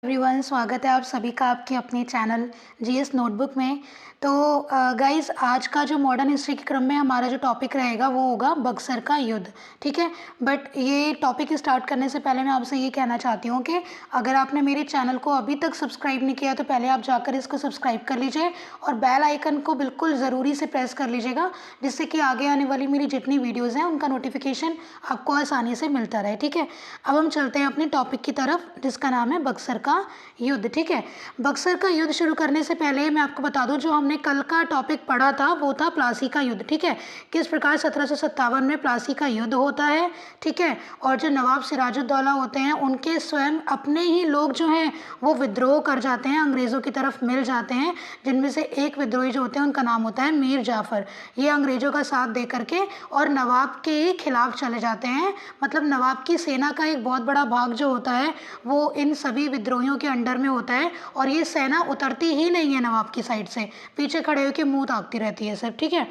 Everyone, स्वागत है आप सभी का आपके अपने चैनल जीएस नोटबुक में। तो गाइस, आज का जो मॉडर्न हिस्ट्री के क्रम में हमारा जो टॉपिक रहेगा वो होगा बक्सर का युद्ध। ठीक है, बट ये टॉपिक स्टार्ट करने से पहले मैं आपसे ये कहना चाहती हूँ कि अगर आपने मेरे चैनल को अभी तक सब्सक्राइब नहीं किया तो पहले आप जाकर इसको सब्सक्राइब कर लीजिए और बेल आइकन को बिल्कुल ज़रूरी से प्रेस कर लीजिएगा, जिससे कि आगे आने वाली मेरी जितनी वीडियोज़ हैं उनका नोटिफिकेशन आपको आसानी से मिलता रहे। ठीक है, अब हम चलते हैं अपने टॉपिक की तरफ, जिसका नाम है बक्सर का युद्ध। ठीक है, बक्सर का युद्ध शुरू करने से पहले मैं आपको बता दूं, जो हमने कल का टॉपिक पढ़ा था वो था प्लासी का युद्ध। ठीक है, किस प्रकार 1757 में प्लासी का युद्ध होता है। ठीक है, और जो नवाब सिराजुद्दौला होते हैं उनके स्वयं अपने ही लोग जो हैं वो विद्रोह कर जाते हैं, अंग्रेज़ों की तरफ मिल जाते हैं, जिनमें से एक विद्रोही जो होते हैं उनका नाम होता है मीर जाफ़र। ये अंग्रेज़ों का साथ दे करके और नवाब के ही खिलाफ चले जाते हैं। मतलब नवाब की सेना का एक बहुत बड़ा भाग जो होता है वो इन सभी विद्रोहियों के अंडर में होता है, और ये सेना उतरती ही नहीं है नवाब की साइड से, पीछे खड़े होकर मुंह ताकती रहती है सब। ठीक है,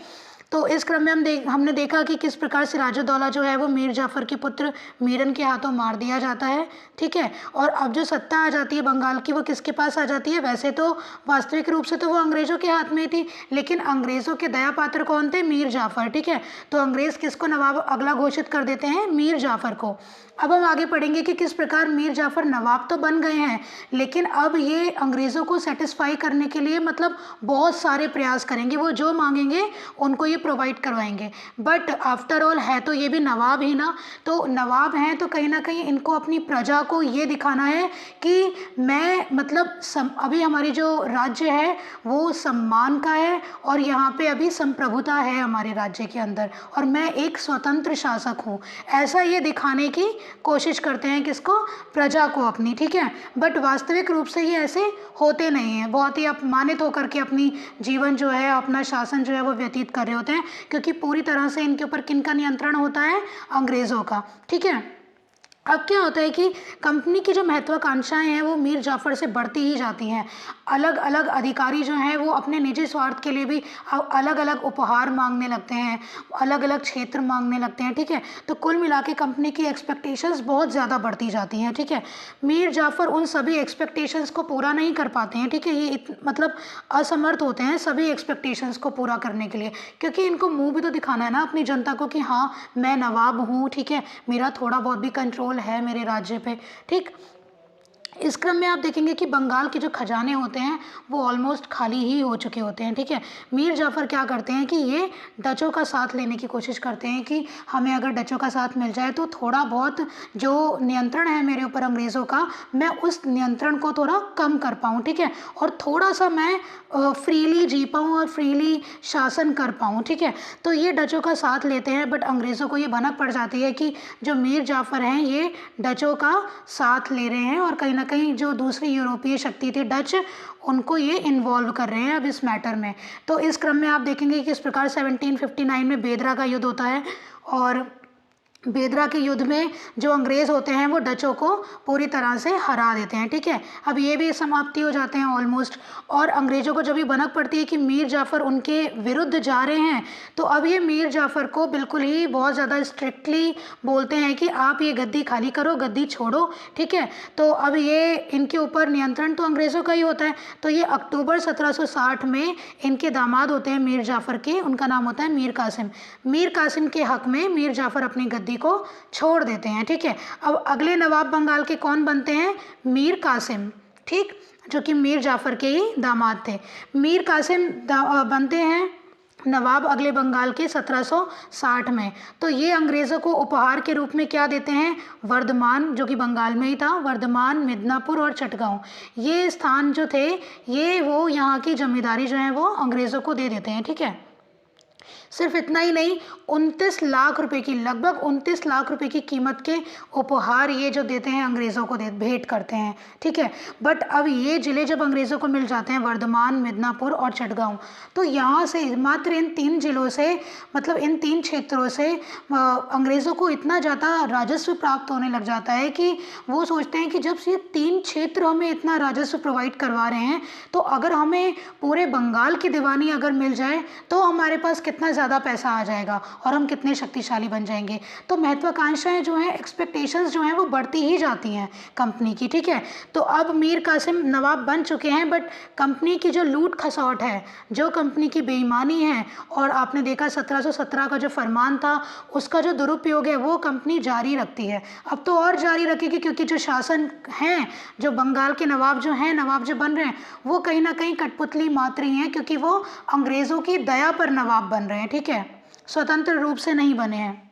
तो इस क्रम में हमने देखा कि किस प्रकार सिराजुद्दौला जो है वो मीर जाफ़र के पुत्र मीरन के हाथों मार दिया जाता है। ठीक है, और अब जो सत्ता आ जाती है बंगाल की वो किसके पास आ जाती है। वैसे तो वास्तविक रूप से तो वो अंग्रेज़ों के हाथ में ही थी, लेकिन अंग्रेज़ों के दया पात्र कौन थे? मीर जाफ़र। ठीक है, तो अंग्रेज़ किसको नवाब अगला घोषित कर देते हैं? मीर जाफ़र को। अब हम आगे पढ़ेंगे कि किस प्रकार मीर जाफ़र नवाब तो बन गए हैं, लेकिन अब ये अंग्रेज़ों को सेटिस्फाई करने के लिए मतलब बहुत सारे प्रयास करेंगे, वो जो मांगेंगे उनको ये प्रोवाइड करवाएंगे। बट आफ्टर ऑल है तो ये भी नवाब ही ना, तो नवाब हैं तो कहीं ना कहीं इनको अपनी प्रजा को ये दिखाना है कि मैं मतलब अभी हमारी जो राज्य है वो सम्मान का है, और यहाँ पे अभी संप्रभुता है हमारे राज्य के अंदर, और मैं एक स्वतंत्र शासक हूँ। ऐसा ये दिखाने की कोशिश करते हैं, किसको? प्रजा को अपनी। ठीक है, बट वास्तविक रूप से ये ऐसे होते नहीं हैं, बहुत ही अपमानित होकर के अपनी जीवन जो है, अपना शासन जो है वो व्यतीत कर रहे होते हैं, क्योंकि पूरी तरह से इनके ऊपर किनका नियंत्रण होता है? अंग्रेज़ों का। ठीक है, अब क्या होता है कि कंपनी की जो महत्वाकांक्षाएं हैं वो मीर जाफ़र से बढ़ती ही जाती हैं। अलग अलग अधिकारी जो हैं वो अपने निजी स्वार्थ के लिए भी अलग अलग उपहार मांगने लगते हैं, अलग अलग क्षेत्र मांगने लगते हैं। ठीक है, तो कुल मिला के कंपनी की एक्सपेक्टेशंस बहुत ज़्यादा बढ़ती जाती हैं। ठीक है, मीर जाफ़र उन सभी एक्सपेक्टेशंस को पूरा नहीं कर पाते हैं। ठीक है, ये मतलब असमर्थ होते हैं सभी एक्सपेक्टेशंस को पूरा करने के लिए, क्योंकि इनको मुंह भी तो दिखाना है ना अपनी जनता को कि हाँ मैं नवाब हूँ। ठीक है, मेरा थोड़ा बहुत भी कंट्रोल है मेरे राज्य पे। ठीक, इस क्रम में आप देखेंगे कि बंगाल के जो खजाने होते हैं वो ऑलमोस्ट खाली ही हो चुके होते हैं। ठीक है, मीर जाफ़र क्या करते हैं कि ये डचों का साथ लेने की कोशिश करते हैं कि हमें अगर डचों का साथ मिल जाए तो थोड़ा बहुत जो नियंत्रण है मेरे ऊपर अंग्रेज़ों का, मैं उस नियंत्रण को थोड़ा कम कर पाऊँ। ठीक है, और थोड़ा सा मैं फ्रीली जी पाऊँ और फ्रीली शासन कर पाऊँ। ठीक है, तो ये डचों का साथ लेते हैं, बट अंग्रेज़ों को ये भनक पड़ जाती है कि जो मीर जाफ़र हैं ये डचों का साथ ले रहे हैं, और कहीं ना कहीं जो दूसरी यूरोपीय शक्ति थी डच, उनको ये इन्वॉल्व कर रहे हैं अब इस मैटर में। तो इस क्रम में आप देखेंगे कि इस प्रकार 1759 में बेदरा का युद्ध होता है, और बेदरा के युद्ध में जो अंग्रेज़ होते हैं वो डचों को पूरी तरह से हरा देते हैं। ठीक है, अब ये भी समाप्ति हो जाते हैं ऑलमोस्ट, और अंग्रेज़ों को जब ये भनक पड़ती है कि मीर जाफ़र उनके विरुद्ध जा रहे हैं, तो अब ये मीर जाफ़र को बिल्कुल ही बहुत ज़्यादा स्ट्रिक्टली बोलते हैं कि आप ये गद्दी खाली करो, गद्दी छोड़ो। ठीक है, तो अब ये इनके ऊपर नियंत्रण तो अंग्रेज़ों का ही होता है। तो ये अक्टूबर 1760 में इनके दामाद होते हैं मीर जाफ़र के, उनका नाम होता है मीर कासिम। मीर कासिम के हक में मीर जाफ़र अपनी गद्दी को छोड़ देते हैं। ठीक है, अब अगले नवाब बंगाल के कौन बनते हैं? मीर कासिम। ठीक, जो कि मीर जाफ़र के ही दामाद थे। मीर कासिम बनते हैं नवाब अगले बंगाल के 1760 में। तो ये अंग्रेज़ों को उपहार के रूप में क्या देते हैं? वर्धमान, जो कि बंगाल में ही था, वर्धमान, मिदनापुर और चटगांव, ये स्थान जो थे ये वो यहाँ की जमींदारी जो है वो अंग्रेज़ों को दे देते हैं। ठीक है, सिर्फ इतना ही नहीं, 29 लाख रुपए की, लगभग 29 लाख रुपए की कीमत के उपहार ये जो देते हैं अंग्रेज़ों को भेंट करते हैं। ठीक है, बट अब ये ज़िले जब अंग्रेज़ों को मिल जाते हैं, वर्धमान, मिदनापुर और चटगांव, तो यहाँ से मात्र इन 3 ज़िलों से, मतलब इन 3 क्षेत्रों से अंग्रेज़ों को इतना ज़्यादा राजस्व प्राप्त होने लग जाता है कि वो सोचते हैं कि जब ये 3 क्षेत्र हमें इतना राजस्व प्रोवाइड करवा रहे हैं, तो अगर हमें पूरे बंगाल की दीवानी अगर मिल जाए तो हमारे पास कितना ज़्यादा पैसा आ जाएगा और हम कितने शक्तिशाली बन जाएंगे। तो महत्वाकांक्षाएं जो हैं, एक्सपेक्टेशंस जो हैं वो बढ़ती ही जाती हैं कंपनी की, ठीक है। तो अब मीर कासिम नवाब बन चुके हैं, बट कंपनी की जो लूट खसौट है, जो कंपनी की बेईमानी है, और आपने देखा 1717 का जो फरमान था उसका जो दुरुपयोग है वो कंपनी जारी रखती है। अब तो और जारी रखेगी, क्योंकि जो शासन हैं, जो बंगाल के नवाब जो हैं, नवाब जो बन रहे हैं, वो कहीं ना कहीं कठपुतली मात्र ही हैं, क्योंकि वो अंग्रेज़ों की दया पर नवाब बन रहे हैं, ठीक है, स्वतंत्र रूप से नहीं बने हैं।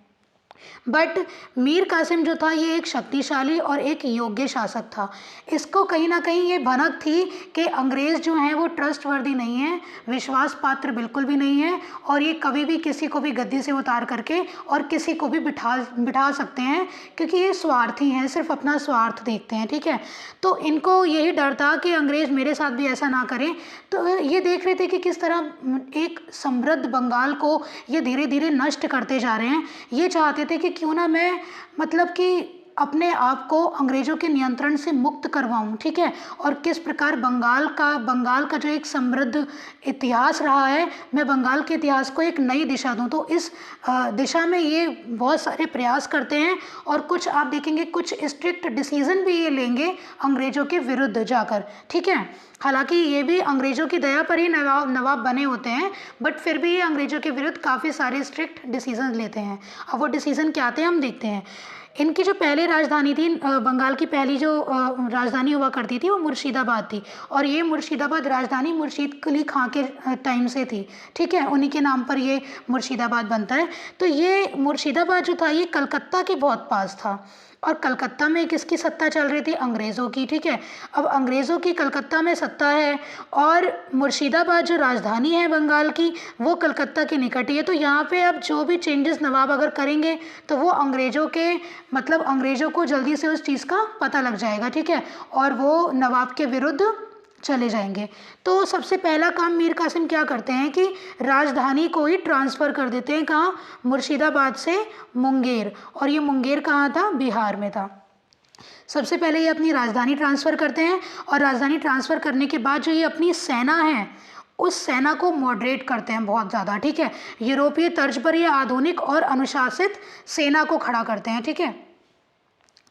बट मीर कासिम जो था ये एक शक्तिशाली और एक योग्य शासक था। इसको कहीं ना कहीं ये भनक थी कि अंग्रेज़ जो हैं वो ट्रस्टवर्दी नहीं है, विश्वास पात्र बिल्कुल भी नहीं है, और ये कभी भी किसी को भी गद्दी से उतार करके और किसी को भी बिठा सकते हैं, क्योंकि ये स्वार्थी हैं, सिर्फ अपना स्वार्थ देखते हैं, ठीक है। तो इनको यही डर था कि अंग्रेज़ मेरे साथ भी ऐसा ना करें। तो ये देख रहे थे कि किस तरह एक समृद्ध बंगाल को ये धीरे धीरे नष्ट करते जा रहे हैं। ये चाहते थे कि क्यों ना मैं मतलब कि अपने आप को अंग्रेज़ों के नियंत्रण से मुक्त करवाऊं, ठीक है, और किस प्रकार बंगाल का जो एक समृद्ध इतिहास रहा है, मैं बंगाल के इतिहास को एक नई दिशा दूं। तो इस दिशा में ये बहुत सारे प्रयास करते हैं, और कुछ आप देखेंगे कुछ स्ट्रिक्ट डिसीजन भी ये लेंगे अंग्रेज़ों के विरुद्ध जाकर, ठीक है। हालांकि ये भी अंग्रेज़ों की दया पर ही नवाब बने होते हैं, बट फिर भी ये अंग्रेज़ों के विरुद्ध काफ़ी सारे स्ट्रिक्ट डिसीजन लेते हैं। अब वो डिसीजन क्या थे हम देखते हैं। इनकी जो पहले राजधानी थी, बंगाल की पहली जो राजधानी हुआ करती थी वो मुर्शिदाबाद थी, और ये मुर्शिदाबाद राजधानी मुर्शीद कुली खां के टाइम से थी, ठीक है, उन्हीं के नाम पर ये मुर्शिदाबाद बनता है। तो ये मुर्शिदाबाद जो था ये कलकत्ता के बहुत पास था, और कलकत्ता में किसकी सत्ता चल रही थी? अंग्रेज़ों की, ठीक है। अब अंग्रेज़ों की कलकत्ता में सत्ता है, और मुर्शिदाबाद जो राजधानी है बंगाल की वो कलकत्ता के निकट ही है। तो यहाँ पे अब जो भी चेंजेस नवाब अगर करेंगे तो वो अंग्रेज़ों को जल्दी से उस चीज़ का पता लग जाएगा, ठीक है, और वो नवाब के विरुद्ध चले जाएंगे। तो सबसे पहला काम मीर कासिम क्या करते हैं कि राजधानी को ही ट्रांसफ़र कर देते हैं, कहाँ? मुर्शिदाबाद से मुंगेर, और ये मुंगेर कहाँ था? बिहार में था। सबसे पहले ये अपनी राजधानी ट्रांसफ़र करते हैं, और राजधानी ट्रांसफ़र करने के बाद जो ये अपनी सेना है उस सेना को मॉडरेट करते हैं बहुत ज़्यादा, ठीक है। यूरोपीय तर्ज पर ये आधुनिक और अनुशासित सेना को खड़ा करते हैं, ठीक है।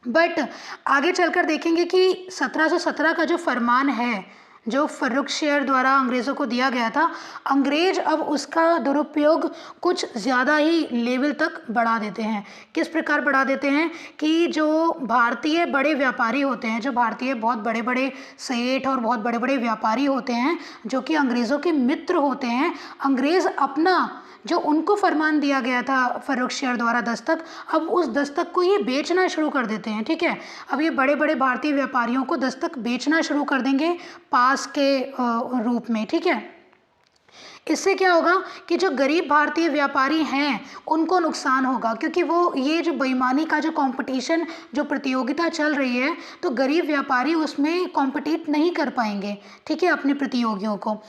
बट आगे चलकर देखेंगे कि 1717 का जो फरमान है, जो फर्रुखशियर द्वारा अंग्रेज़ों को दिया गया था, अंग्रेज़ अब उसका दुरुपयोग कुछ ज़्यादा ही लेवल तक बढ़ा देते हैं। किस प्रकार बढ़ा देते हैं कि जो भारतीय बड़े व्यापारी होते हैं, जो भारतीय बहुत बड़े बड़े सेठ और बहुत बड़े बड़े व्यापारी होते हैं, जो कि अंग्रेज़ों के मित्र होते हैं, अंग्रेज़ अपना जो उनको फरमान दिया गया था फर्रुखशियर द्वारा दस्तक, अब उस दस्तक को ये बेचना शुरू कर देते हैं, ठीक है। अब ये बड़े बड़े भारतीय व्यापारियों को दस्तक बेचना शुरू कर देंगे पास के रूप में, ठीक है। इससे क्या होगा कि जो गरीब भारतीय व्यापारी हैं उनको नुकसान होगा, क्योंकि वो ये जो बेईमानी का जो कंपटीशन, जो प्रतियोगिता चल रही है, तो गरीब व्यापारी उसमें कॉम्पिटिट नहीं कर पाएंगे, ठीक है, अपने प्रतियोगियों को।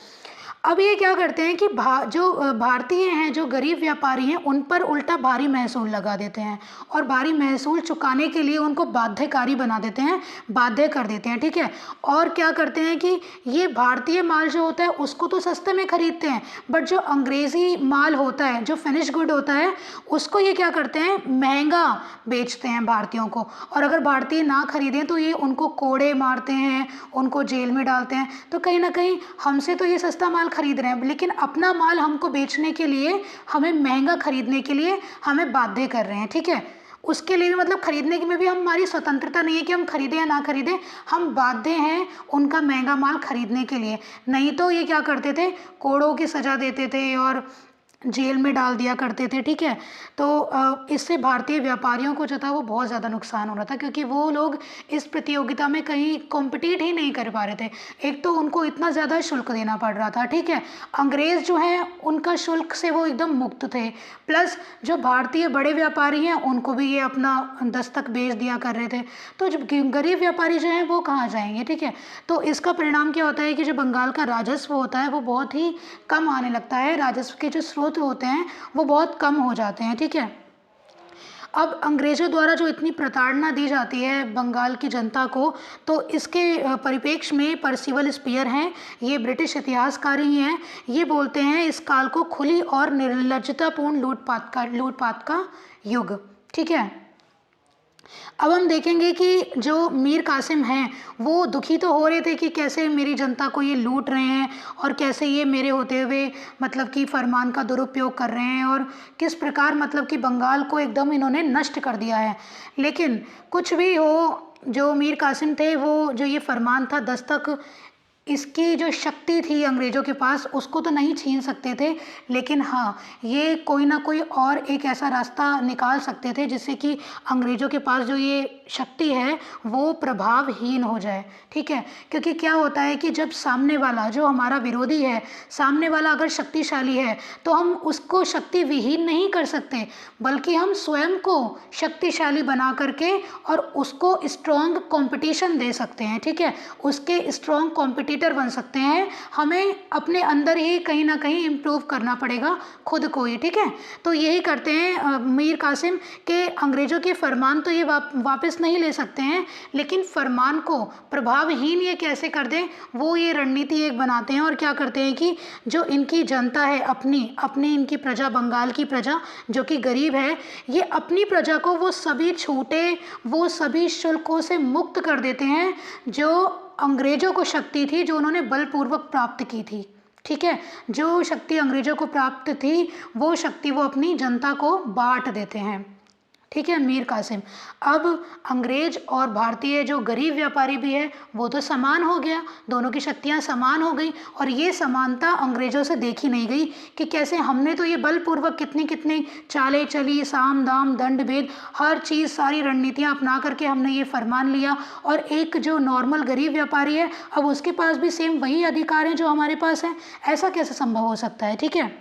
अब ये क्या करते हैं कि जो भारतीय हैं, जो गरीब व्यापारी हैं, उन पर उल्टा भारी महसूल लगा देते हैं, और भारी महसूल चुकाने के लिए उनको बाध्यकारी बना देते हैं, बाध्य कर देते हैं, ठीक है। और क्या करते हैं कि ये भारतीय माल जो होता है उसको तो सस्ते में खरीदते हैं, बट जो अंग्रेज़ी माल होता है, जो फिनिश गुड होता है, उसको ये क्या करते हैं? महंगा बेचते हैं भारतीयों को, और अगर भारतीय ना खरीदें तो ये उनको कोड़े मारते हैं, उनको जेल में डालते हैं। तो कहीं ना कहीं हमसे तो ये सस्ता माल खरीद रहे हैं, लेकिन अपना माल हमको बेचने के लिए, हमें महंगा खरीदने के लिए हमें बाध्य कर रहे हैं, ठीक है। उसके लिए भी मतलब खरीदने में भी हमारी स्वतंत्रता नहीं है कि हम खरीदें या ना खरीदें, हम बाध्य हैं उनका महंगा माल खरीदने के लिए। नहीं तो ये क्या करते थे? कोड़ों की सज़ा देते थे और जेल में डाल दिया करते थे, ठीक है। तो इससे भारतीय व्यापारियों को जो था वो बहुत ज़्यादा नुकसान हो रहा था, क्योंकि वो लोग इस प्रतियोगिता में कहीं कॉम्पिटिट ही नहीं कर पा रहे थे। एक तो उनको इतना ज़्यादा शुल्क देना पड़ रहा था, ठीक है। अंग्रेज़ जो हैं उनका शुल्क से वो एकदम मुक्त थे, प्लस जो भारतीय बड़े व्यापारी हैं उनको भी ये अपना दस्तक बेच दिया कर रहे थे। तो जो गरीब व्यापारी जो हैं वो कहाँ जाएंगे, ठीक है। तो इसका परिणाम क्या होता है कि जो बंगाल का राजस्व होता है वो बहुत ही कम आने लगता है, राजस्व के जो स्रोत होते हैं वो बहुत कम हो जाते हैं, ठीक है। अब अंग्रेज़ों द्वारा जो इतनी प्रताड़ना दी जाती है बंगाल की जनता को, तो इसके परिप्रेक्ष्य में पर्सिवल स्पीयर हैं, ये ब्रिटिश इतिहासकार ही हैं, ये बोलते हैं इस काल को खुली और निर्लज्जतापूर्ण लूटपाट का युग। ठीक है। अब हम देखेंगे कि जो मीर कासिम हैं वो दुखी तो हो रहे थे कि कैसे मेरी जनता को ये लूट रहे हैं और कैसे ये मेरे होते हुए मतलब कि फरमान का दुरुपयोग कर रहे हैं और किस प्रकार मतलब कि बंगाल को एकदम इन्होंने नष्ट कर दिया है। लेकिन कुछ भी हो, जो मीर कासिम थे वो जो ये फरमान था दस्तक, इसकी जो शक्ति थी अंग्रेज़ों के पास उसको तो नहीं छीन सकते थे, लेकिन हाँ ये कोई ना कोई और एक ऐसा रास्ता निकाल सकते थे जिससे कि अंग्रेज़ों के पास जो ये शक्ति है वो प्रभावहीन हो जाए। ठीक है, क्योंकि क्या होता है कि जब सामने वाला जो हमारा विरोधी है, सामने वाला अगर शक्तिशाली है तो हम उसको शक्ति विहीन नहीं कर सकते, बल्कि हम स्वयं को शक्तिशाली बना करके और उसको स्ट्रॉन्ग कंपटीशन दे सकते हैं। ठीक है, उसके स्ट्रॉन्ग कॉम्पिटिटर बन सकते हैं। हमें अपने अंदर ही कहीं ना कहीं इम्प्रूव करना पड़ेगा खुद को ही। ठीक है, तो यही करते हैं मीर कासिम के अंग्रेज़ों के फरमान तो ये वापस नहीं ले सकते हैं, लेकिन फरमान को प्रभावहीन ये कैसे कर दें वो ये रणनीति एक बनाते हैं। और क्या करते हैं कि जो इनकी जनता है अपनी इनकी प्रजा, बंगाल की प्रजा जो कि गरीब है, ये अपनी प्रजा को वो सभी छूटे, वो सभी शुल्कों से मुक्त कर देते हैं जो अंग्रेज़ों को शक्ति थी, जो उन्होंने बलपूर्वक प्राप्त की थी। ठीक है, जो शक्ति अंग्रेज़ों को प्राप्त थी वो शक्ति वो अपनी जनता को बांट देते हैं। ठीक है, मीर कासिम। अब अंग्रेज और भारतीय जो गरीब व्यापारी भी है वो तो समान हो गया, दोनों की शक्तियां समान हो गई। और ये समानता अंग्रेज़ों से देखी नहीं गई कि कैसे हमने तो ये बलपूर्वक कितनी कितनी चालें चली, साम दाम दंड भेद हर चीज़ सारी रणनीतियां अपना करके हमने ये फरमान लिया, और एक जो नॉर्मल गरीब व्यापारी है अब उसके पास भी सेम वही अधिकार हैं जो हमारे पास हैं। ऐसा कैसे संभव हो सकता है। ठीक है,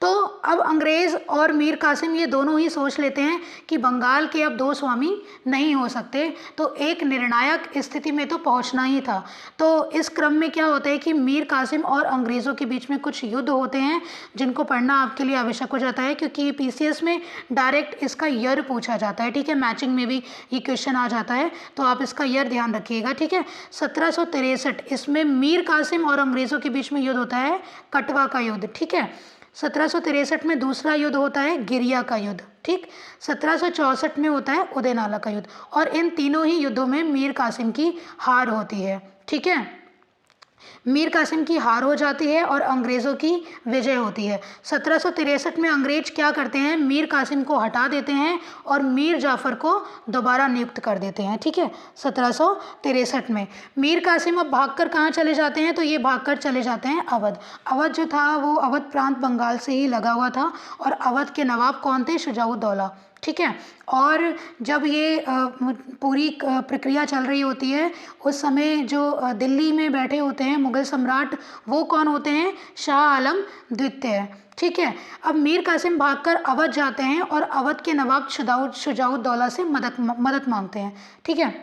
तो अब अंग्रेज़ और मीर कासिम ये दोनों ही सोच लेते हैं कि बंगाल के अब दो स्वामी नहीं हो सकते, तो एक निर्णायक स्थिति में तो पहुंचना ही था। तो इस क्रम में क्या होता है कि मीर कासिम और अंग्रेज़ों के बीच में कुछ युद्ध होते हैं जिनको पढ़ना आपके लिए आवश्यक हो जाता है, क्योंकि पीसीएस में डायरेक्ट इसका ईयर पूछा जाता है। ठीक है, मैचिंग में भी ये क्वेश्चन आ जाता है, तो आप इसका ईयर ध्यान रखिएगा। ठीक है, 1763 इसमें मीर कासिम और अंग्रेज़ों के बीच में युद्ध होता है, कटवा का युद्ध। ठीक है, 1763 में दूसरा युद्ध होता है गिरिया का युद्ध। ठीक, 1764 में होता है उदयनाला का युद्ध, और इन तीनों ही युद्धों में मीर कासिम की हार होती है। ठीक है, मीर कासिम की हार हो जाती है और अंग्रेज़ों की विजय होती है। 1763 में अंग्रेज क्या करते हैं, मीर कासिम को हटा देते हैं और मीर जाफ़र को दोबारा नियुक्त कर देते हैं। ठीक है, 1763 में मीर कासिम अब भागकर कहाँ चले जाते हैं, तो ये भागकर चले जाते हैं अवध। अवध जो था वो अवध प्रांत बंगाल से ही लगा हुआ था, और अवध के नवाब कौन थे, शुजाउद्दौला। ठीक है, और जब ये पूरी प्रक्रिया चल रही होती है उस समय जो दिल्ली में बैठे होते हैं मुग़ल सम्राट, वो कौन होते हैं, शाह आलम द्वितीय। ठीक है, अब मीर कासिम भागकर अवध जाते हैं और अवध के नवाब शुजाउद्दौला से मदद मांगते हैं। ठीक है,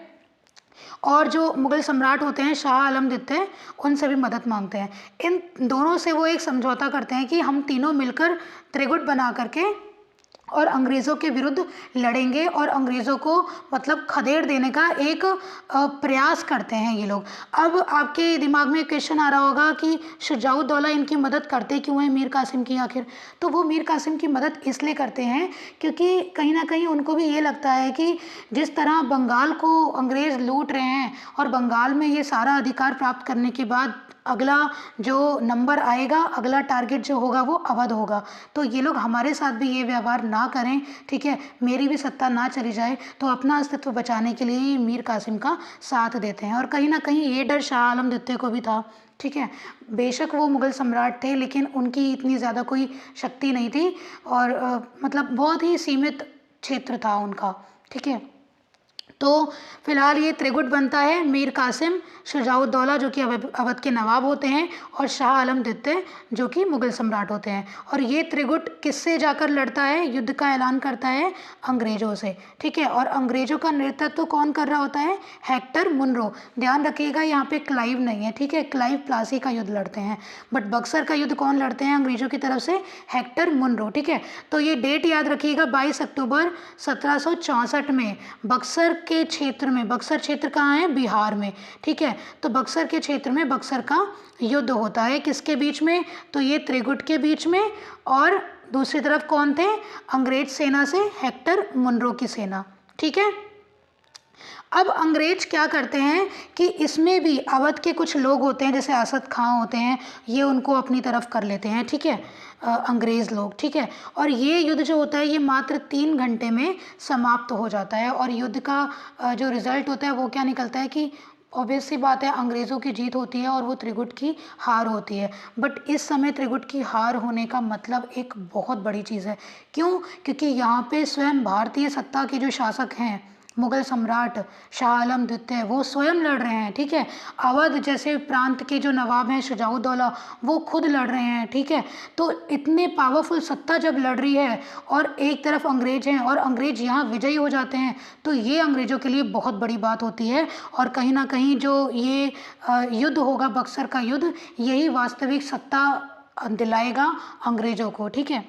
और जो मुग़ल सम्राट होते हैं शाह आलम द्वितीय, उनसे भी मदद मांगते हैं। इन दोनों से वो एक समझौता करते हैं कि हम तीनों मिलकर त्रिगुट बना करके और अंग्रेज़ों के विरुद्ध लड़ेंगे, और अंग्रेज़ों को मतलब खदेड़ देने का एक प्रयास करते हैं ये लोग। अब आपके दिमाग में क्वेश्चन आ रहा होगा कि शुजाउद्दौला इनकी मदद करते क्यों हैं मीर कासिम की आखिर, तो वो मीर कासिम की मदद इसलिए करते हैं क्योंकि कहीं ना कहीं उनको भी ये लगता है कि जिस तरह बंगाल को अंग्रेज़ लूट रहे हैं और बंगाल में ये सारा अधिकार प्राप्त करने के बाद अगला जो नंबर आएगा, अगला टारगेट जो होगा वो अवध होगा, तो ये लोग हमारे साथ भी ये व्यवहार ना करें। ठीक है, मेरी भी सत्ता ना चली जाए, तो अपना अस्तित्व बचाने के लिए मीर कासिम का साथ देते हैं। और कहीं ना कहीं ये डर शाह आलम द्वितीय को भी था। ठीक है, बेशक वो मुग़ल सम्राट थे लेकिन उनकी इतनी ज़्यादा कोई शक्ति नहीं थी, और मतलब बहुत ही सीमित क्षेत्र था उनका। ठीक है, तो फिलहाल ये त्रिगुट बनता है मीर कासिम, शुजाउद्दौला जो कि अवध के नवाब होते हैं, और शाह आलम द्वितीय जो कि मुग़ल सम्राट होते हैं। और ये त्रिगुट किससे जाकर लड़ता है, युद्ध का ऐलान करता है अंग्रेज़ों से, ठीक है। और अंग्रेज़ों का नेतृत्व कौन कर रहा होता है, हेक्टर मुनरो। ध्यान रखिएगा यहाँ पे क्लाइव नहीं है, ठीक है, क्लाइव प्लासी का युद्ध लड़ते हैं, बट बक्सर का युद्ध कौन लड़ते हैं अंग्रेज़ों की तरफ से, हेक्टर मुनरो, ठीक है। तो ये डेट याद रखिएगा 22 अक्टूबर 1764 में बक्सर के क्षेत्र में, बक्सर क्षेत्र कहाँ है, बिहार में, ठीक है। तो बक्सर के क्षेत्र में बक्सर का युद्ध होता है, किसके बीच में, तो ये त्रिगुट के बीच में, और दूसरी तरफ कौन थे, अंग्रेज सेना से हेक्टर मुनरो की सेना, ठीक है। अब अंग्रेज क्या करते हैं कि इसमें भी अवध के कुछ लोग होते हैं जैसे असद खां होते हैं, ये उनको अपनी तरफ कर लेते हैं, ठीक है, अंग्रेज़ लोग, ठीक है। और ये युद्ध जो होता है ये मात्र 3 घंटे में समाप्त हो जाता है, और युद्ध का जो रिज़ल्ट होता है वो क्या निकलता है कि ऑब्वियस सी बात है अंग्रेज़ों की जीत होती है और वो त्रिगुट की हार होती है। बट इस समय त्रिगुट की हार होने का मतलब एक बहुत बड़ी चीज़ है, क्यों, क्योंकि यहाँ पे स्वयं भारतीय सत्ता के जो शासक हैं, मुग़ल सम्राट शाह आलम द्वितीय, वो स्वयं लड़ रहे हैं, ठीक है। अवध जैसे प्रांत के जो नवाब हैं शुजाउद्दौला, वो खुद लड़ रहे हैं, ठीक है। तो इतने पावरफुल सत्ता जब लड़ रही है और एक तरफ अंग्रेज हैं और अंग्रेज यहाँ विजयी हो जाते हैं, तो ये अंग्रेज़ों के लिए बहुत बड़ी बात होती है। और कहीं ना कहीं जो ये युद्ध होगा, बक्सर का युद्ध, यही वास्तविक सत्ता दिलाएगा अंग्रेज़ों को, ठीक है।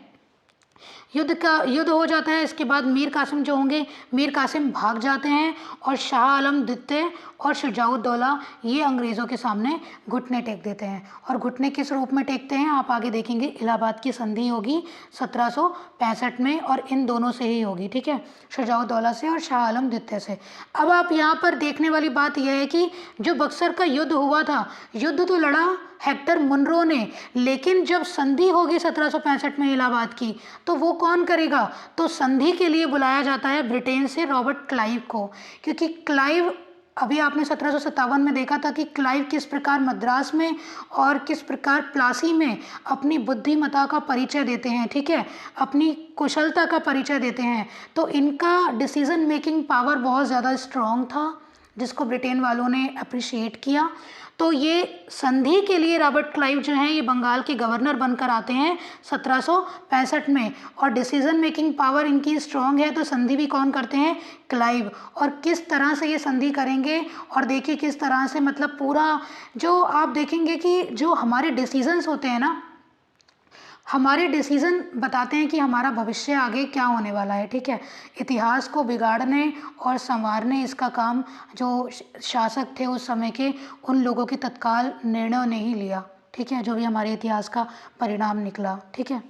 युद्ध हो जाता है। इसके बाद मीर कासिम जो होंगे, मीर कासिम भाग जाते हैं और शाह आलम द्वितीय और शुजाउद्दौला ये अंग्रेज़ों के सामने घुटने टेक देते हैं। और घुटने किस रूप में टेकते हैं आप आगे देखेंगे, इलाहाबाद की संधि होगी 1765 में और इन दोनों से ही होगी, ठीक है, शुजाउद्दौला से और शाह आलम द्वितीय से। अब आप यहाँ पर देखने वाली बात यह है कि जो बक्सर का युद्ध हुआ था, युद्ध तो लड़ा हेक्टर मुनरो ने, लेकिन जब संधि होगी 1765 में इलाहाबाद की, तो वो कौन करेगा, तो संधि के लिए बुलाया जाता है ब्रिटेन से रॉबर्ट क्लाइव को। क्योंकि क्लाइव, अभी आपने 1757 में देखा था कि क्लाइव किस प्रकार मद्रास में और किस प्रकार प्लासी में अपनी बुद्धिमत्ता का परिचय देते हैं, ठीक है, अपनी कुशलता का परिचय देते हैं। तो इनका डिसीजन मेकिंग पावर बहुत ज़्यादा स्ट्रॉन्ग था, जिसको ब्रिटेन वालों ने अप्रिशिएट किया। तो ये संधि के लिए रॉबर्ट क्लाइव जो हैं ये बंगाल के गवर्नर बनकर आते हैं 1765 में, और डिसीजन मेकिंग पावर इनकी स्ट्रॉन्ग है। तो संधि भी कौन करते हैं, क्लाइव। और किस तरह से ये संधि करेंगे, और देखिए किस तरह से, मतलब पूरा जो आप देखेंगे कि जो हमारे डिसीजंस होते हैं ना, हमारे डिसीज़न बताते हैं कि हमारा भविष्य आगे क्या होने वाला है, ठीक है। इतिहास को बिगाड़ने और संवारने इसका काम जो शासक थे उस समय के, उन लोगों की तत्काल निर्णय ने ही लिया, ठीक है, जो भी हमारे इतिहास का परिणाम निकला, ठीक है।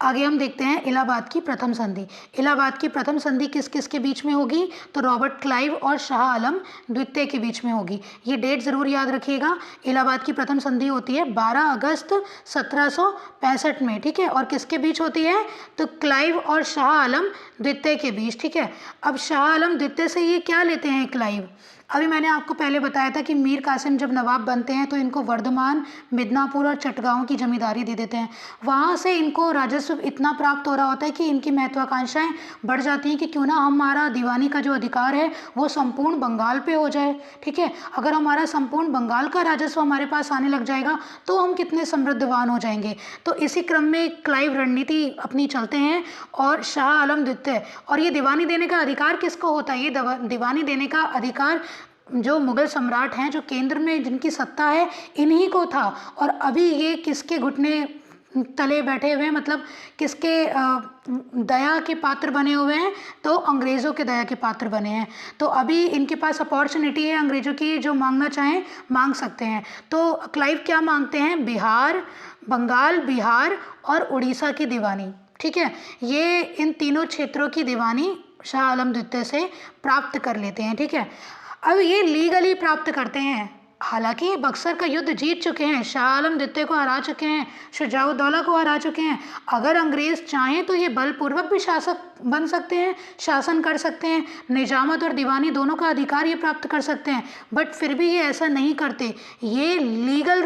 आगे हम देखते हैं इलाहाबाद की प्रथम संधि। इलाहाबाद की प्रथम संधि किस किस के बीच में होगी, तो रॉबर्ट क्लाइव और शाह आलम द्वितीय के बीच में होगी। ये डेट ज़रूर याद रखिएगा। इलाहाबाद की प्रथम संधि होती है 12 अगस्त 1765 में, ठीक है। और किसके बीच होती है, तो क्लाइव और शाह आलम द्वितीय के बीच, ठीक है। अब शाह आलम द्वितीय से ये क्या लेते हैं क्लाइव, अभी मैंने आपको पहले बताया था कि मीर कासिम जब नवाब बनते हैं तो इनको वर्धमान, मिदनापुर और चटगांव की जमींदारी दे देते हैं। वहाँ से इनको राजस्व इतना प्राप्त हो रहा होता है कि इनकी महत्वाकांक्षाएं बढ़ जाती हैं कि क्यों ना हमारा दीवानी का जो अधिकार है वो संपूर्ण बंगाल पे हो जाए, ठीक है। अगर हमारा संपूर्ण बंगाल का राजस्व हमारे पास आने लग जाएगा तो हम कितने समृद्धवान हो जाएंगे। तो इसी क्रम में क्लाइव रणनीति अपनी चलते हैं और शाह आलम द्वितीय, और ये दीवानी देने का अधिकार किसको होता है, ये दीवानी देने का अधिकार जो मुग़ल सम्राट हैं, जो केंद्र में जिनकी सत्ता है, इन्हीं को था। और अभी ये किसके घुटने तले बैठे हुए हैं, मतलब किसके दया के पात्र बने हुए हैं, तो अंग्रेज़ों के दया के पात्र बने हैं। तो अभी इनके पास अपॉर्चुनिटी है अंग्रेज़ों की, जो मांगना चाहें मांग सकते हैं। तो क्लाइव क्या मांगते हैं, बिहार, बंगाल, बिहार और उड़ीसा की दीवानी, ठीक है। ये इन तीनों क्षेत्रों की दीवानी शाह आलम द्वितीय से प्राप्त कर लेते हैं, ठीक है। अब ये लीगली प्राप्त करते हैं, हालांकि ये बक्सर का युद्ध जीत चुके हैं, शाह आलम द्वितीय को हरा चुके हैं, शुजाउद्दौला को हरा चुके हैं। अगर अंग्रेज़ चाहें तो ये बलपूर्वक भी शासक बन सकते हैं, शासन कर सकते हैं, निजामत और दीवानी दोनों का अधिकार ये प्राप्त कर सकते हैं, बट फिर भी ये ऐसा नहीं करते। ये लीगल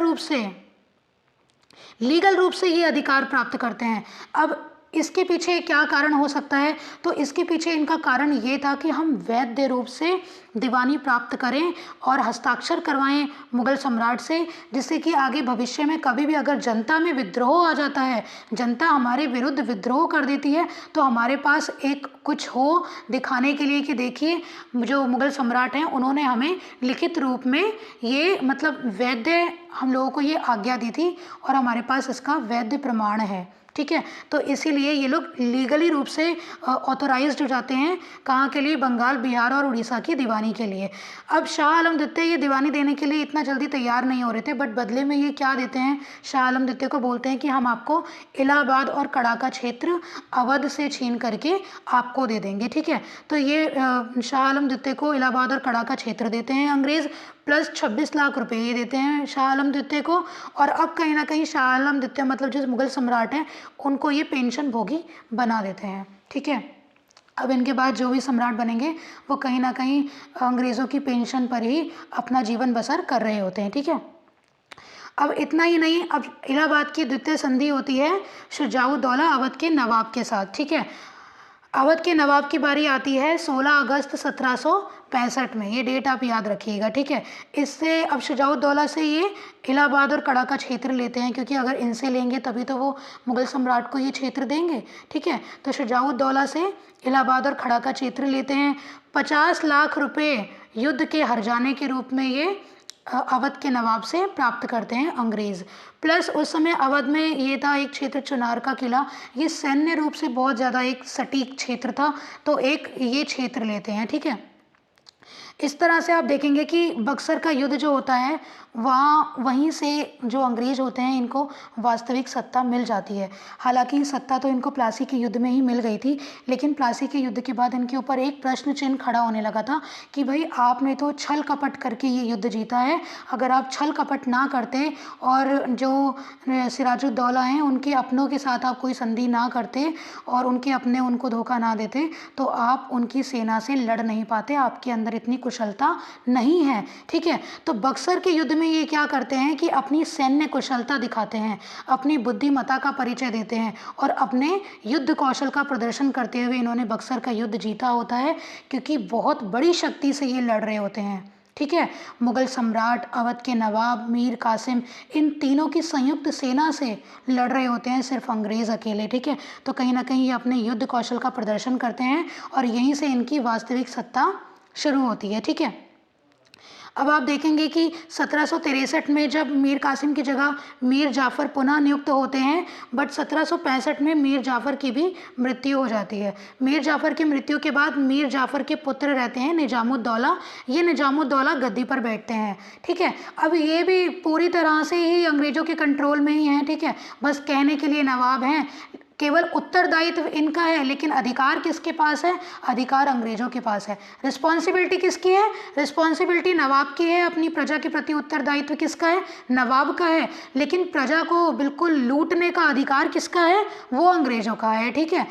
रूप से ये अधिकार प्राप्त करते हैं। अब इसके पीछे क्या कारण हो सकता है? तो इसके पीछे इनका कारण ये था कि हम वैध रूप से दीवानी प्राप्त करें और हस्ताक्षर करवाएं मुगल सम्राट से, जिससे कि आगे भविष्य में कभी भी अगर जनता में विद्रोह आ जाता है, जनता हमारे विरुद्ध विद्रोह कर देती है, तो हमारे पास एक कुछ हो दिखाने के लिए कि देखिए जो मुगल सम्राट हैं उन्होंने हमें लिखित रूप में ये मतलब वैध हम लोगों को ये आज्ञा दी थी और हमारे पास इसका वैध प्रमाण है। ठीक है, तो इसीलिए ये लोग लीगली रूप से ऑथोराइज्ड हो जाते हैं। कहाँ के लिए? बंगाल, बिहार और उड़ीसा की दीवानी के लिए। अब शाह आलम द्वितीय ये दीवानी देने के लिए इतना जल्दी तैयार नहीं हो रहे थे, बट बदले में ये क्या देते हैं? शाह आलम द्वितीय को बोलते हैं कि हम आपको इलाहाबाद और कड़ा का क्षेत्र अवध से छीन करके आपको दे देंगे। ठीक है, तो ये शाह आलम द्वितीय को इलाहाबाद और कड़ा का क्षेत्र देते हैं अंग्रेज़, प्लस 26 लाख रुपए ये देते हैं शाह आलम द्वितीय को। और अब कहीं ना कहीं शाह आलम द्वितीय मतलब जो मुगल सम्राट हैं उनको ये पेंशन भोगी बना देते हैं। ठीक है, अब इनके बाद जो भी सम्राट बनेंगे वो कहीं ना कहीं अंग्रेज़ों की पेंशन पर ही अपना जीवन बसर कर रहे होते हैं। ठीक है, अब इतना ही नहीं, अब इलाहाबाद की द्वितीय संधि होती है शुजाउद्दौला अवध के नवाब के साथ। ठीक है, अवध के नवाब की बारी आती है 16 अगस्त 1765 में, ये डेट आप याद रखिएगा। ठीक है, इससे अब शुजाउद्दौला से ये इलाहाबाद और कड़ा का क्षेत्र लेते हैं, क्योंकि अगर इनसे लेंगे तभी तो वो मुगल सम्राट को ये क्षेत्र देंगे। ठीक है, तो शुजाउद्दौला से इलाहाबाद और कड़ा का क्षेत्र लेते हैं। 50 लाख रुपए युद्ध के हर्जाने के रूप में ये अवध के नवाब से प्राप्त करते हैं अंग्रेज़। प्लस उस समय अवध में ये था एक क्षेत्र चुनार का किला, ये सैन्य रूप से बहुत ज़्यादा एक सटीक क्षेत्र था, तो एक ये क्षेत्र लेते हैं। ठीक है, इस तरह से आप देखेंगे कि बक्सर का युद्ध जो होता है वहीं से जो अंग्रेज होते हैं इनको वास्तविक सत्ता मिल जाती है। हालांकि सत्ता तो इनको प्लासी के युद्ध में ही मिल गई थी, लेकिन प्लासी के युद्ध के बाद इनके ऊपर एक प्रश्न चिन्ह खड़ा होने लगा था कि भाई आपने तो छल कपट करके ये युद्ध जीता है, अगर आप छल कपट ना करते और जो सिराजुद्दौला हैं उनके अपनों के साथ आप कोई संधि ना करते और उनके अपने उनको धोखा ना देते, तो आप उनकी सेना से लड़ नहीं पाते, आपके अंदर इतनी कुशलता नहीं है। ठीक है, तो बक्सर के युद्ध में ये क्या करते हैं कि अपनी सैन्य कुशलता दिखाते हैं, अपनी बुद्धिमत्ता का परिचय देते हैं और अपने युद्ध कौशल का प्रदर्शन करते हुए इन्होंने बक्सर का युद्ध जीता होता है, क्योंकि बहुत बड़ी शक्ति से ये लड़ रहे होते हैं। ठीक है, मुगल सम्राट, अवध के नवाब, मीर कासिम, इन तीनों की संयुक्त सेना से लड़ रहे होते हैं सिर्फ अंग्रेज़ अकेले। ठीक है, तो कहीं ना कहीं ये अपने युद्ध कौशल का प्रदर्शन करते हैं और यहीं से इनकी वास्तविक सत्ता शुरू होती है। ठीक है, अब आप देखेंगे कि 1763 में जब मीर कासिम की जगह मीर जाफ़र पुनः नियुक्त होते हैं, बट 1765 में मीर जाफ़र की भी मृत्यु हो जाती है। मीर जाफ़र की मृत्यु के बाद मीर जाफ़र के पुत्र रहते हैं निजामुद्दौला, ये निजामुद्दौला गद्दी पर बैठते हैं। ठीक है, अब ये भी पूरी तरह से ही अंग्रेज़ों के कंट्रोल में ही हैं। ठीक है, बस कहने के लिए नवाब हैं, केवल उत्तरदायित्व इनका है, लेकिन अधिकार किसके पास है? अधिकार अंग्रेजों के पास है। रिस्पॉन्सिबिलिटी किसकी है? रिस्पॉन्सिबिलिटी नवाब की है, अपनी प्रजा के प्रति उत्तरदायित्व किसका है? नवाब का है, लेकिन प्रजा को बिल्कुल लूटने का अधिकार किसका है? वो अंग्रेजों का है। ठीक है,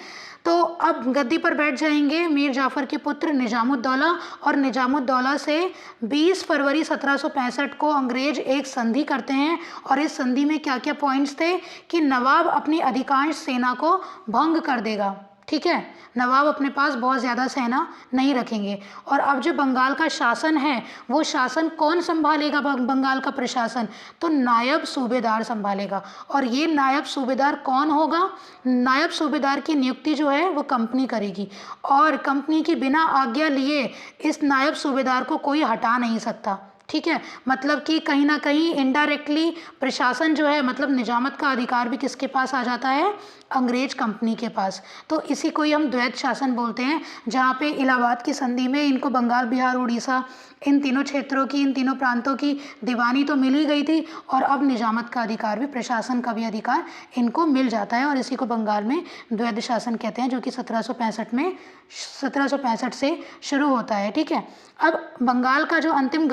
तो अब गद्दी पर बैठ जाएंगे मीर जाफ़र के पुत्र निजामुद्दौला, और निजामुद्दौला से 20 फरवरी 1765 को अंग्रेज एक संधि करते हैं। और इस संधि में क्या क्या पॉइंट्स थे कि नवाब अपनी अधिकांश सेना को भंग कर देगा। ठीक है, नवाब अपने पास बहुत ज़्यादा सेना नहीं रखेंगे। और अब जो बंगाल का शासन है वो शासन कौन संभालेगा? बंगाल का प्रशासन तो नायब सूबेदार संभालेगा। और ये नायब सूबेदार कौन होगा? नायब सूबेदार की नियुक्ति जो है वो कंपनी करेगी, और कंपनी की बिना आज्ञा लिए इस नायब सूबेदार को कोई हटा नहीं सकता। ठीक है, मतलब कि कहीं ना कहीं इनडायरेक्टली प्रशासन जो है, मतलब निजामत का अधिकार भी किसके पास आ जाता है? अंग्रेज कंपनी के पास। तो इसी को ही हम द्वैत शासन बोलते हैं, जहाँ पे इलाहाबाद की संधि में इनको बंगाल, बिहार, उड़ीसा, इन तीनों क्षेत्रों की, इन तीनों प्रांतों की दीवानी तो मिल ही गई थी, और अब निजामत का अधिकार भी, प्रशासन का भी अधिकार इनको मिल जाता है, और इसी को बंगाल में द्वैत शासन कहते हैं, जो कि 1765 से शुरू होता है। ठीक है, अब बंगाल का जो अंतिम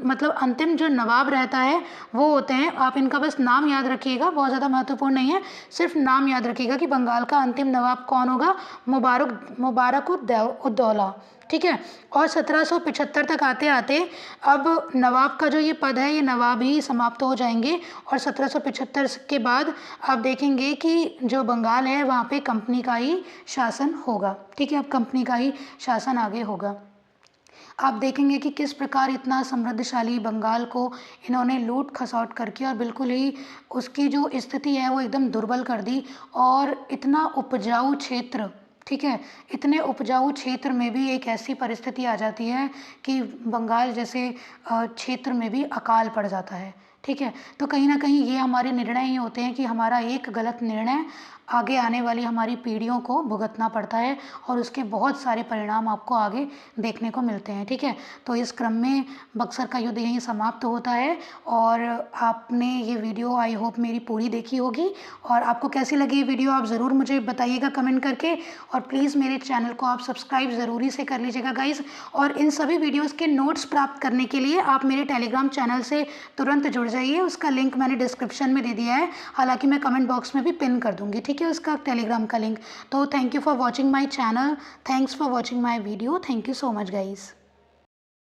मतलब अंतिम जो नवाब रहता है वो होते हैं, आप इनका बस नाम याद रखिएगा, बहुत ज़्यादा महत्वपूर्ण नहीं है, सिर्फ नाम याद रखिएगा कि बंगाल का अंतिम नवाब कौन होगा, मुबारक-उद-दौला, ठीक है। और 1775 तक आते आते अब नवाब का जो ये पद है ये नवाब ही समाप्त हो जाएंगे, और 1775 के बाद आप देखेंगे कि जो बंगाल है वहाँ पे कंपनी का ही शासन होगा, ठीक है। अब कंपनी का ही शासन आगे होगा। आप देखेंगे कि किस प्रकार इतना समृद्धशाली बंगाल को इन्होंने लूट खसौट करके और बिल्कुल ही उसकी जो स्थिति है वो एकदम दुर्बल कर दी, और इतना उपजाऊ क्षेत्र, ठीक है, इतने उपजाऊ क्षेत्र में भी एक ऐसी परिस्थिति आ जाती है कि बंगाल जैसे क्षेत्र में भी अकाल पड़ जाता है, ठीक है। तो कहीं ना कहीं ये हमारे निर्णय ही होते हैं कि हमारा एक गलत निर्णय आगे आने वाली हमारी पीढ़ियों को भुगतना पड़ता है, और उसके बहुत सारे परिणाम आपको आगे देखने को मिलते हैं, ठीक है। तो इस क्रम में बक्सर का युद्ध यहीं समाप्त होता है, और आपने ये वीडियो आई होप मेरी पूरी देखी होगी, और आपको कैसी लगी ये वीडियो आप ज़रूर मुझे बताइएगा कमेंट करके, और प्लीज़ मेरे चैनल को आप सब्सक्राइब ज़रूरी से कर लीजिएगा गाइज़। और इन सभी वीडियोज़ के नोट्स प्राप्त करने के लिए आप मेरे टेलीग्राम चैनल से तुरंत जुड़ जाइए, उसका लिंक मैंने डिस्क्रिप्शन में दे दिया है, हालांकि मैं कमेंट बॉक्स में भी पिन कर दूंगी, ठीक है, उसका टेलीग्राम का लिंक। तो thank you for watching my channel, thanks for watching my video, thank you so much guys.